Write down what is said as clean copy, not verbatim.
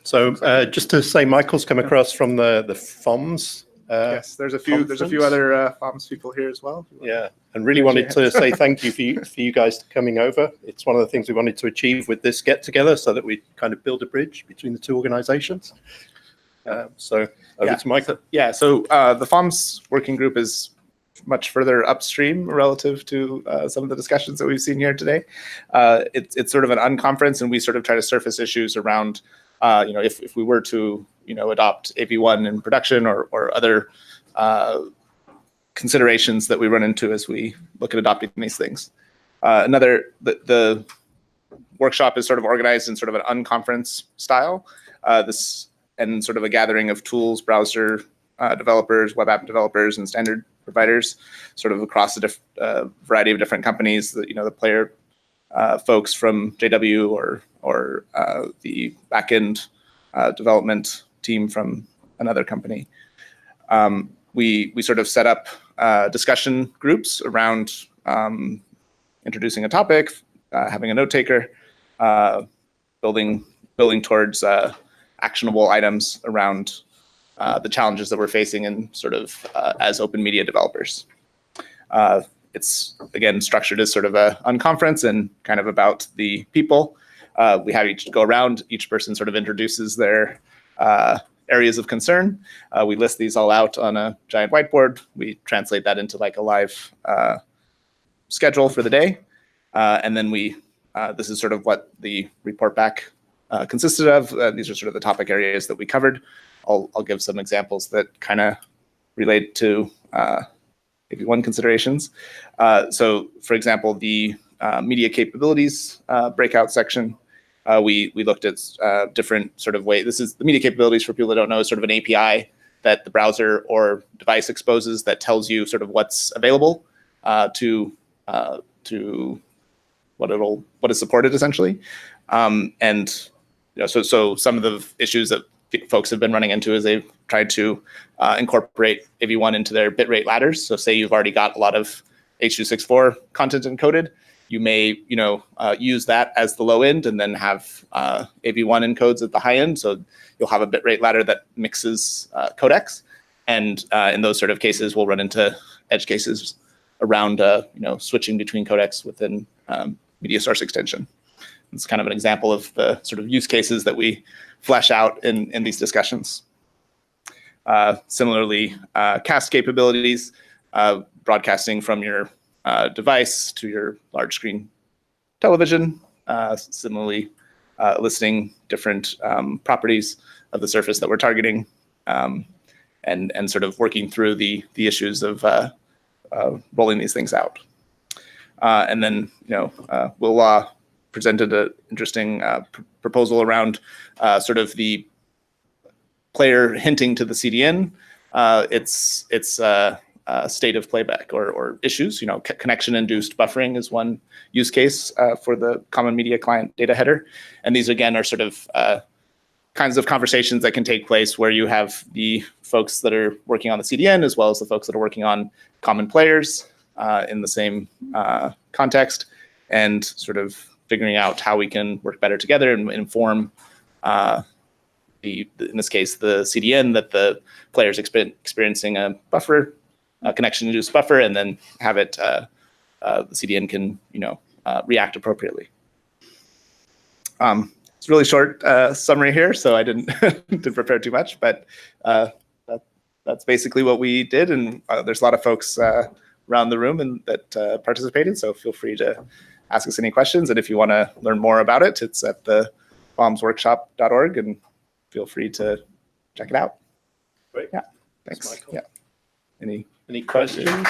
So just to say, Michael's come across from the FOMS. Yes, there's a few other FOMS people here as well. Yeah, and really wanted to say thank you for you guys coming over. It's one of the things we wanted to achieve with this get together, so that we kind of build a bridge between the two organizations. So over to Michael. So the FOMS working group is much further upstream relative to some of the discussions that we've seen here today. It's sort of an unconference, and we sort of try to surface issues around, if we were to, adopt AV1 in production or other considerations that we run into as we look at adopting these things. The workshop is sort of organized in sort of an unconference style. And sort of a gathering of tools, browser developers, web app developers, and standard providers, sort of across a variety of different companies. The player folks from JW or the backend development team from another company. We sort of set up discussion groups around introducing a topic, having a note taker, building towards actionable items around the challenges that we're facing in sort of as open media developers. It's, again, structured as sort of a unconference and kind of about the people. We have each go around, each person sort of introduces their areas of concern. We list these all out on a giant whiteboard. We translate that into like a live schedule for the day. And then this is sort of what the report back consisted of. These are sort of the topic areas that we covered. I'll give some examples that kind of relate to maybe one considerations. So, for example, the media capabilities breakout section, we looked at different sort of ways. This is the media capabilities, for people that don't know, is sort of an API that the browser or device exposes that tells you sort of what's available to what is supported, essentially. And so some of the issues that folks have been running into is they've tried to incorporate AV1 into their bitrate ladders. So say you've already got a lot of H.264 content encoded, you may use that as the low end and then have AV1 encodes at the high end. So you'll have a bitrate ladder that mixes codecs. And in those sort of cases, we'll run into edge cases around switching between codecs within media source extension. It's kind of an example of the sort of use cases that we flesh out in these discussions. Similarly, cast capabilities, broadcasting from your device to your large screen television. Similarly, listing different properties of the surface that we're targeting, and sort of working through the issues of rolling these things out. And then, we'll presented an interesting proposal around sort of the player hinting to the CDN its state of playback or issues. Connection-induced buffering is one use case for the common media client data header. And these, again, are sort of kinds of conversations that can take place where you have the folks that are working on the CDN as well as the folks that are working on common players in the same context, and sort of figuring out how we can work better together and inform in this case, the CDN that the player is experiencing a buffer, a connection-induced buffer, and then have it, the CDN can, react appropriately. It's a really short summary here, so I didn't prepare too much, but that's basically what we did. And there's a lot of folks around the room and that participated, so feel free to ask us any questions. And if you want to learn more about it, it's at the FOMSworkshop.org, and feel free to check it out. Great. Yeah. Thanks. Michael. Yeah. Any questions?